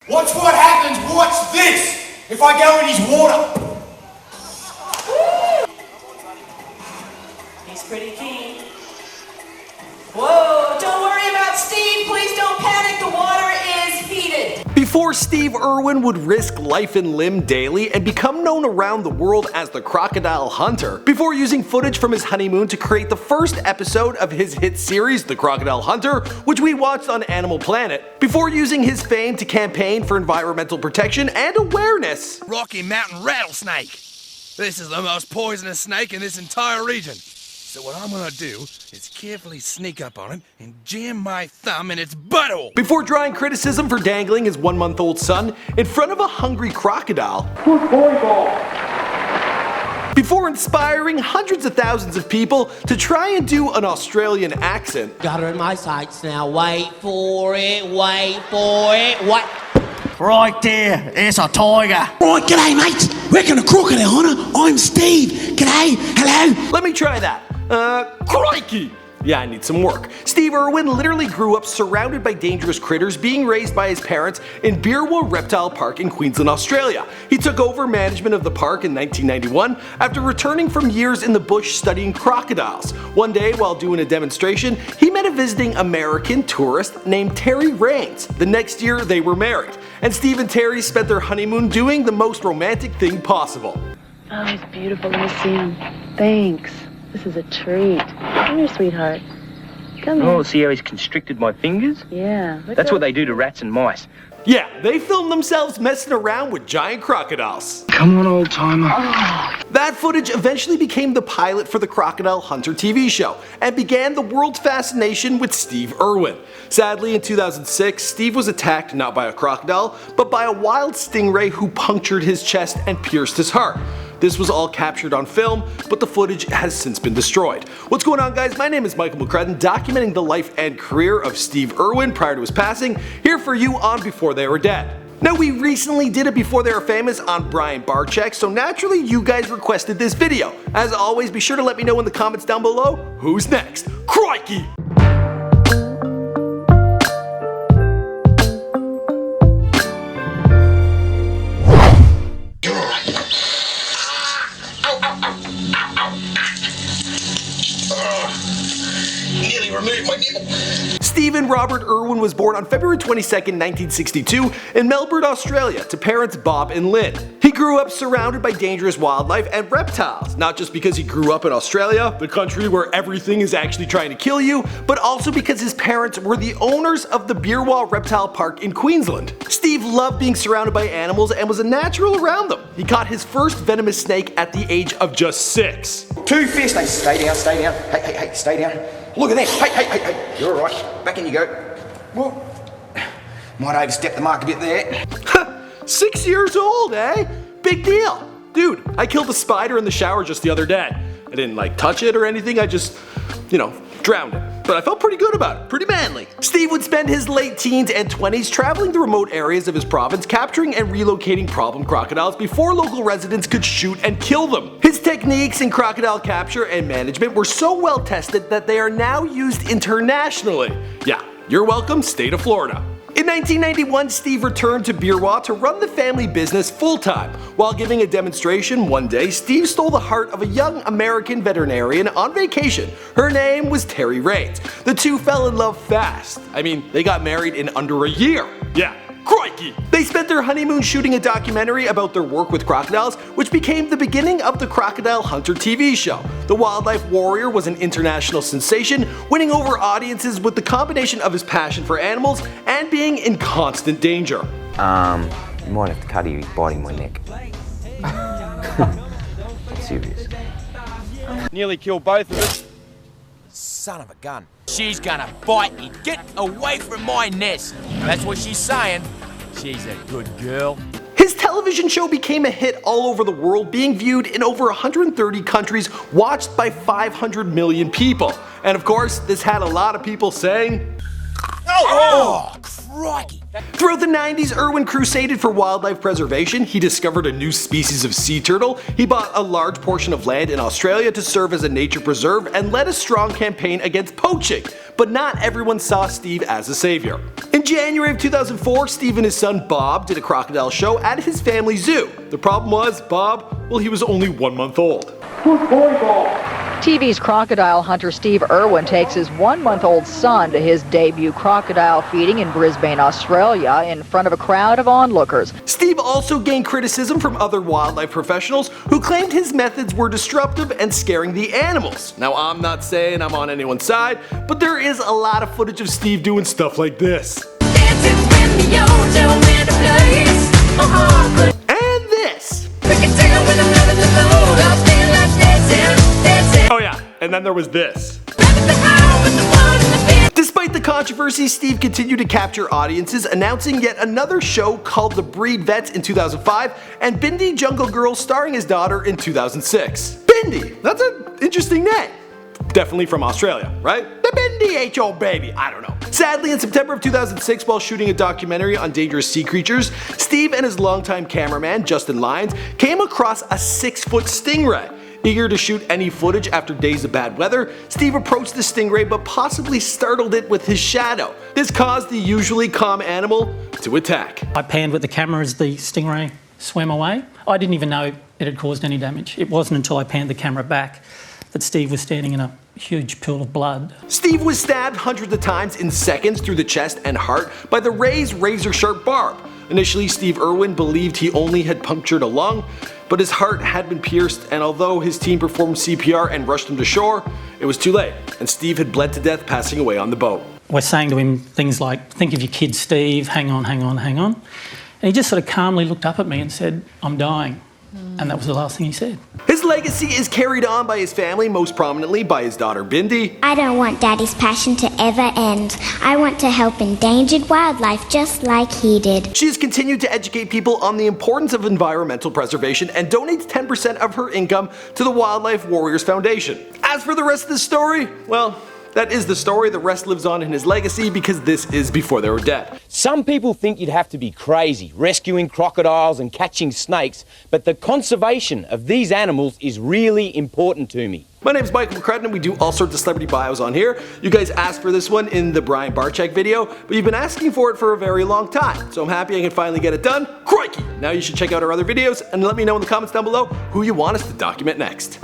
Watch what happens, watch this, if I go in his water. He's pretty keen. Whoa, don't worry about Steve, please don't panic, the water is heated. Before Steve Irwin would risk life and limb daily and become known around the world as the Crocodile Hunter, before using footage from his honeymoon to create the first episode of his hit series The Crocodile Hunter, which we watched on Animal Planet, before using his fame to campaign for environmental protection and awareness. Rocky Mountain rattlesnake. This is the most poisonous snake in this entire region. So what I'm gonna do is carefully sneak up on it and jam my thumb in its butthole. Before drawing criticism for dangling his 1-month-old son in front of a hungry crocodile. Before inspiring hundreds of thousands of people to try and do an Australian accent. Got her in my sights now. Wait for it, wait for it, wait. Right there, it's a tiger. Right, g'day mates. Reckon a crocodile hunter. I'm Steve. G'day, hello. Let me try that. Crikey! Yeah, I need some work. Steve Irwin literally grew up surrounded by dangerous critters, being raised by his parents in Beerwah Reptile Park in Queensland, Australia. He took over management of the park in 1991 after returning from years in the bush studying crocodiles. One day, while doing a demonstration, he met a visiting American tourist named Terri Raines. The next year, they were married, and Steve and Terri spent their honeymoon doing the most romantic thing possible. Oh, he's beautiful. Let me see him. Thanks. This is a treat. Come here, sweetheart. Come here. Oh, see how he's constricted my fingers? Yeah. That's what they do to rats and mice. Yeah, they filmed themselves messing around with giant crocodiles. Come on, old timer. Oh. That footage eventually became the pilot for the Crocodile Hunter TV show and began the world's fascination with Steve Irwin. Sadly, in 2006, Steve was attacked not by a crocodile, but by a wild stingray who punctured his chest and pierced his heart. This was all captured on film, but the footage has since been destroyed. What's going on, guys? My name is Michael McCrudden, documenting the life and career of Steve Irwin prior to his passing, here for you on Before They Were Dead. Now, we recently did it Before They Were Famous on BARCZYK, so naturally you guys requested this video. As always, be sure to let me know in the comments down below who's next. Crikey! Nearly removed my nipple. Stephen Robert Irwin was born on February 22nd, 1962 in Melbourne, Australia to parents Bob and Lynn. He grew up surrounded by dangerous wildlife and reptiles, not just because he grew up in Australia, the country where everything is actually trying to kill you, but also because his parents were the owners of the Beerwah Reptile Park in Queensland. Steve loved being surrounded by animals and was a natural around them. He caught his first venomous snake at the age of just 6. Too fierce, they stay down, stay down. Hey, stay down. Look at that. Hey, you're alright. Back in you go. Well, might overstep the mark a bit there. 6 years old, eh? Big deal. Dude, I killed a spider in the shower just the other day. I didn't touch it or anything, I just, drowned it. But I felt pretty good about it, pretty manly. Steve would spend his late teens and 20s traveling to remote areas of his province, capturing and relocating problem crocodiles before local residents could shoot and kill them. His techniques in crocodile capture and management were so well tested that they are now used internationally. Yeah, you're welcome, state of Florida. In 1991, Steve returned to Beerwah to run the family business full-time. While giving a demonstration one day, Steve stole the heart of a young American veterinarian on vacation. Her name was Terri Raines. The two fell in love fast. I mean, they got married in under a year. Yeah. Crikey! They spent their honeymoon shooting a documentary about their work with crocodiles, which became the beginning of the Crocodile Hunter TV show. The wildlife warrior was an international sensation, winning over audiences with the combination of his passion for animals and being in constant danger. You might have to cut him, he's biting my neck. Serious. Nearly killed both of us. Son of a gun. She's gonna bite me. Get away from my nest. That's what she's saying. She's a good girl. His television show became a hit all over the world, being viewed in over 130 countries, watched by 500 million people. And of course, this had a lot of people saying, Oh, crikey. Throughout the 90s, Irwin crusaded for wildlife preservation. He discovered a new species of sea turtle, he bought a large portion of land in Australia to serve as a nature preserve, and led a strong campaign against poaching. But not everyone saw Steve as a savior. In January of 2004, Steve and his son Bob did a crocodile show at his family zoo. The problem was, Bob, well, he was only 1 month old. TV's crocodile hunter Steve Irwin takes his 1-month-old son to his debut crocodile feeding in Brisbane, Australia, in front of a crowd of onlookers. Steve also gained criticism from other wildlife professionals who claimed his methods were disruptive and scaring the animals. Now, I'm not saying I'm on anyone's side, but there is a lot of footage of Steve doing stuff like this. And this. Oh yeah, and then there was this. Despite the controversy, Steve continued to capture audiences, announcing yet another show called The Breed Vets in 2005 and Bindi Jungle Girl starring his daughter in 2006. Bindi, that's an interesting name. Definitely from Australia, right? The Bindi ate your baby, I don't know. Sadly, in September of 2006, while shooting a documentary on dangerous sea creatures, Steve and his longtime cameraman, Justin Lyons, came across a 6-foot stingray. Eager to shoot any footage after days of bad weather, Steve approached the stingray but possibly startled it with his shadow. This caused the usually calm animal to attack. I panned with the camera as the stingray swam away. I didn't even know it had caused any damage. It wasn't until I panned the camera back that Steve was standing in a huge pool of blood. Steve was stabbed hundreds of times in seconds through the chest and heart by the ray's razor-sharp barb. Initially, Steve Irwin believed he only had punctured a lung, but his heart had been pierced, and although his team performed CPR and rushed him to shore, it was too late, and Steve had bled to death, passing away on the boat. We're saying to him things like, think of your kid Steve, hang on, hang on, hang on. And he just sort of calmly looked up at me and said, I'm dying. And that was the last thing he said. His legacy is carried on by his family, most prominently by his daughter Bindi. I don't want Daddy's passion to ever end. I want to help endangered wildlife just like he did. She has continued to educate people on the importance of environmental preservation and donates 10% of her income to the Wildlife Warriors Foundation. As for the rest of the story, well, that is the story. The rest lives on in his legacy because this is before they were dead. Some people think you'd have to be crazy, rescuing crocodiles and catching snakes, but the conservation of these animals is really important to me. My name is Michael McCrudden and we do all sorts of celebrity bios on here. You guys asked for this one in the BARCZYK video, but you've been asking for it for a very long time. So I'm happy I can finally get it done. Crikey! Now you should check out our other videos and let me know in the comments down below who you want us to document next.